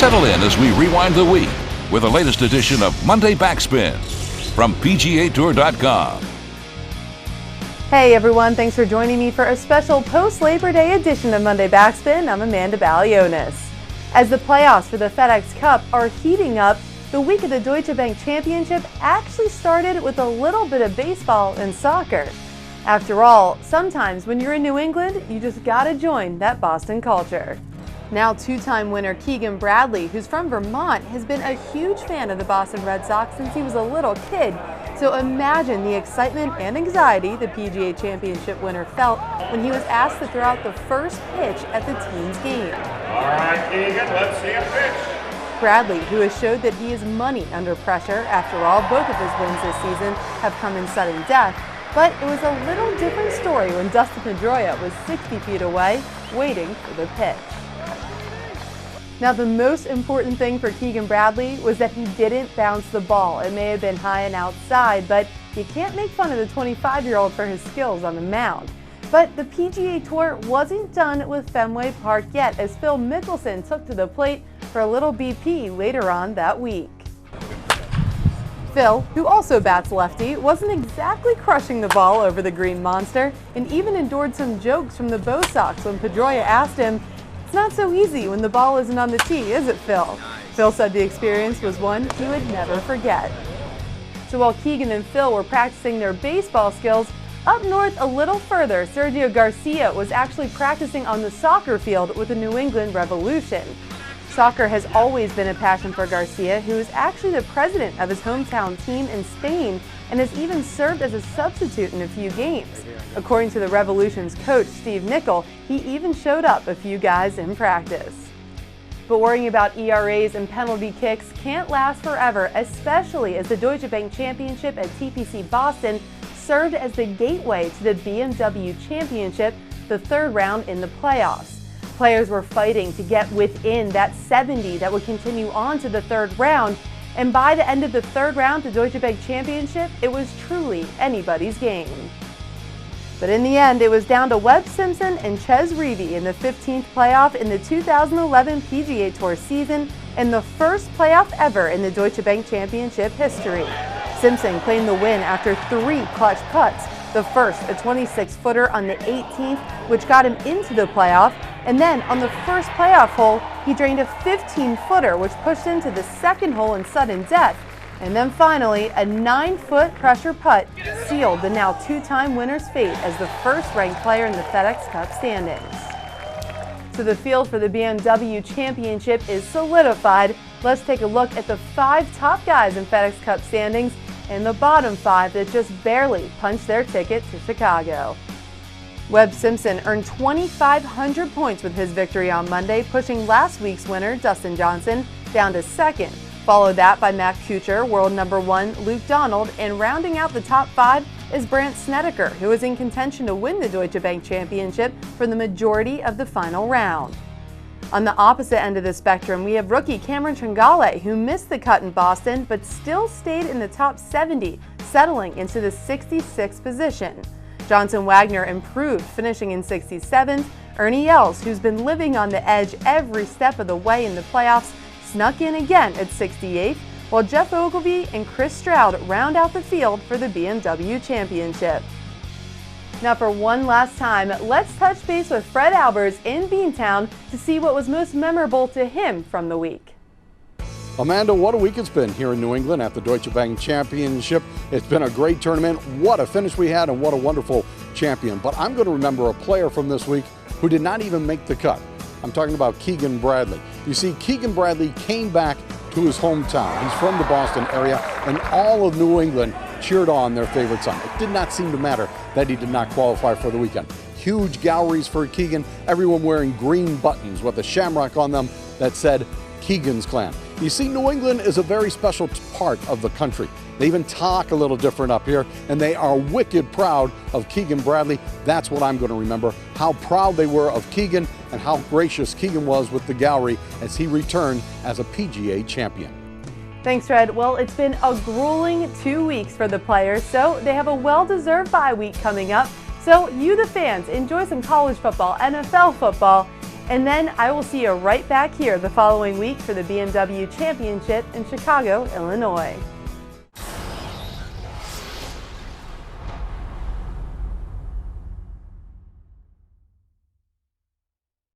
Settle in as we rewind the week with the latest edition of Monday Backspin from PGAtour.com. Hey everyone, thanks for joining me for a special post-Labor Day edition of Monday Backspin. I'm Amanda Balionis. As the playoffs for the FedEx Cup are heating up, the week of the Deutsche Bank Championship actually started with a little bit of baseball and soccer. After all, sometimes when you're in New England, you just gotta join that Boston culture. Now two-time winner Keegan Bradley, who's from Vermont, has been a huge fan of the Boston Red Sox since he was a little kid. So imagine the excitement and anxiety the PGA Championship winner felt when he was asked to throw out the first pitch at the team's game. All right, Keegan, let's see a pitch. Bradley, who has showed that he is money under pressure, after all, both of his wins this season have come in sudden death. But it was a little different story when Dustin Pedroia was 60 feet away, waiting for the pitch. Now, the most important thing for Keegan Bradley was that he didn't bounce the ball. It may have been high and outside, but you can't make fun of the 25-year-old for his skills on the mound. But the PGA Tour wasn't done with Fenway Park yet, as Phil Mickelson took to the plate for a little BP later on that week. Phil, who also bats lefty, wasn't exactly crushing the ball over the green monster, and even endured some jokes from the Bo Sox when Pedroia asked him, "It's not so easy when the ball isn't on the tee, is it, Phil?" Phil said the experience was one he would never forget. So while Keegan and Phil were practicing their baseball skills, up north a little further, Sergio Garcia was actually practicing on the soccer field with the New England Revolution. Soccer has always been a passion for Garcia, who is actually the president of his hometown team in Spain and has even served as a substitute in a few games. According to the Revolution's coach, Steve Nicol, he even showed up a few guys in practice. But worrying about ERAs and penalty kicks can't last forever, especially as the Deutsche Bank Championship at TPC Boston served as the gateway to the BMW Championship, the third round in the playoffs. Players were fighting to get within that 70 that would continue on to the third round, and by the end of the third round, the Deutsche Bank Championship, it was truly anybody's game. But in the end, it was down to Webb Simpson and Ches Reavie in the 15th playoff in the 2011 PGA Tour season, and the first playoff ever in the Deutsche Bank Championship history. Simpson claimed the win after 3 clutch putts, the first a 26-footer on the 18th, which got him into the playoff, and then on the first playoff hole, he drained a 15-footer, which pushed him to the second hole in sudden death. And then finally, a 9-foot pressure putt sealed the now two-time winner's fate as the first-ranked player in the FedEx Cup standings. So the field for the BMW Championship is solidified. Let's take a look at the 5 top guys in FedEx Cup standings and the bottom 5 that just barely punched their ticket to Chicago. Webb Simpson earned 2,500 points with his victory on Monday, pushing last week's winner, Dustin Johnson, down to second. Followed that by Matt Kuchar, world number 1, Luke Donald, and rounding out the top 5 is Brandt Snedeker, who is in contention to win the Deutsche Bank Championship for the majority of the final round. On the opposite end of the spectrum, we have rookie Cameron Tringale, who missed the cut in Boston but still stayed in the top 70, settling into the 66th position. Johnson Wagner improved, finishing in 67th. Ernie Els, who's been living on the edge every step of the way in the playoffs, snuck in again at 68th, while Jeff Ogilvy and Chris Stroud round out the field for the BMW Championship. Now for one last time, let's touch base with Fred Albers in Beantown to see what was most memorable to him from the week. Amanda, what a week it's been here in New England at the Deutsche Bank Championship. It's been a great tournament. What a finish we had and what a wonderful champion. But I'm going to remember a player from this week who did not even make the cut. I'm talking about Keegan Bradley. You see, Keegan Bradley came back to his hometown. He's from the Boston area, and all of New England cheered on their favorite son. It did not seem to matter that he did not qualify for the weekend. Huge galleries for Keegan, everyone wearing green buttons with a shamrock on them that said Keegan's Clan. You see, New England is a very special part of the country. They even talk a little different up here, and they are wicked proud of Keegan Bradley. That's what I'm going to remember, how proud they were of Keegan and how gracious Keegan was with the gallery as he returned as a PGA champion. Thanks, Fred. Well, it's been a grueling 2 weeks for the players, so they have a well-deserved bye week coming up. So you, the fans, enjoy some college football, NFL football, And then I will see you right back here the following week for the BMW Championship in Chicago, Illinois.